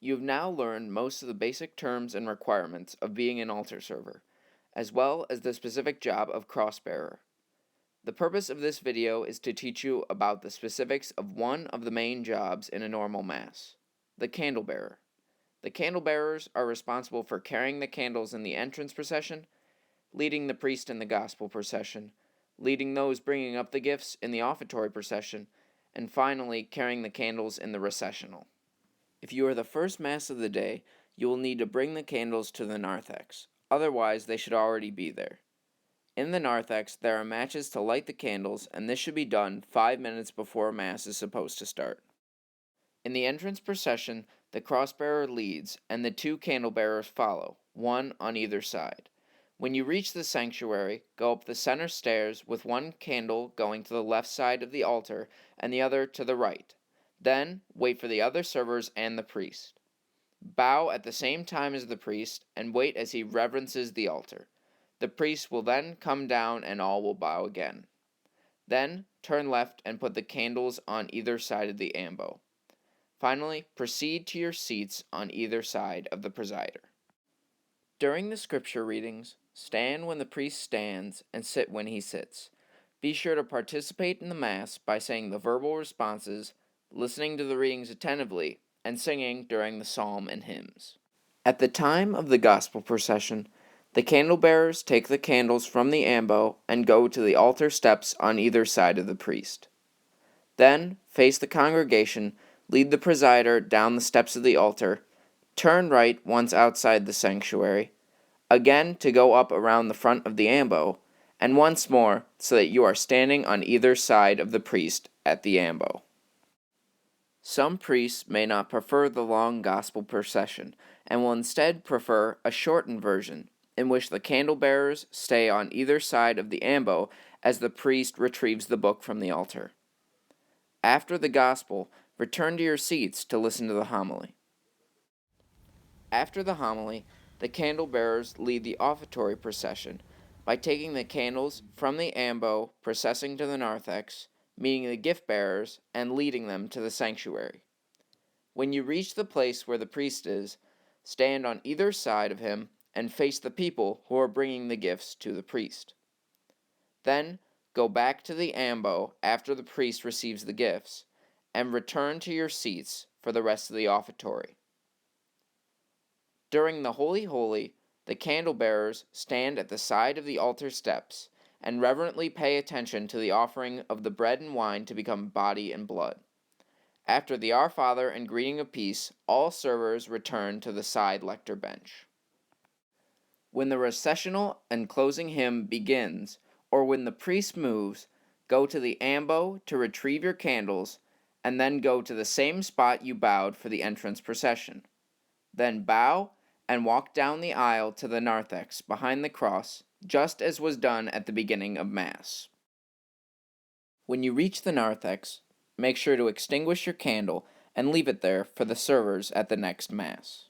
You've now learned most of the basic terms and requirements of being an altar server, as well as the specific job of cross-bearer. The purpose of this video is to teach you about the specifics of one of the main jobs in a normal Mass, the candle bearer. The candle bearers are responsible for carrying the candles in the entrance procession, leading the priest in the gospel procession, leading those bringing up the gifts in the offertory procession, and finally carrying the candles in the recessional. If you are the first Mass of the day, you will need to bring the candles to the narthex, otherwise they should already be there. In the narthex, there are matches to light the candles, and this should be done 5 minutes before Mass is supposed to start. In the entrance procession, the cross-bearer leads, and the 2 candle bearers follow, one on either side. When you reach the sanctuary, go up the center stairs with 1 candle going to the left side of the altar and the other to the right. Then, wait for the other servers and the priest. Bow at the same time as the priest, and wait as he reverences the altar. The priest will then come down and all will bow again. Then, turn left and put the candles on either side of the ambo. Finally, proceed to your seats on either side of the presider. During the scripture readings, stand when the priest stands and sit when he sits. Be sure to participate in the Mass by saying the verbal responses, listening to the readings attentively, and singing during the psalm and hymns. At the time of the gospel procession, the candle bearers take the candles from the ambo and go to the altar steps on either side of the priest. Then, face the congregation, lead the presider down the steps of the altar, turn right once outside the sanctuary, again to go up around the front of the ambo, and once more so that you are standing on either side of the priest at the ambo. Some priests may not prefer the long gospel procession and will instead prefer a shortened version in which the candle bearers stay on either side of the ambo as the priest retrieves the book from the altar. After the gospel, return to your seats to listen to the homily. After the homily, the candle bearers lead the offertory procession by taking the candles from the ambo, processing to the narthex, meeting the gift bearers, and leading them to the sanctuary. When you reach the place where the priest is, stand on either side of him and face the people who are bringing the gifts to the priest. Then, go back to the ambo after the priest receives the gifts, and return to your seats for the rest of the offertory. During the Holy Holy, the candle bearers stand at the side of the altar steps and reverently pay attention to the offering of the bread and wine to become body and blood. After the Our Father and greeting of peace, all servers return to the side lector bench. When the recessional and closing hymn begins, or when the priest moves, go to the ambo to retrieve your candles, and then go to the same spot you bowed for the entrance procession. Then bow and walk down the aisle to the narthex behind the cross, just as was done at the beginning of Mass. When you reach the narthex, make sure to extinguish your candle and leave it there for the servers at the next Mass.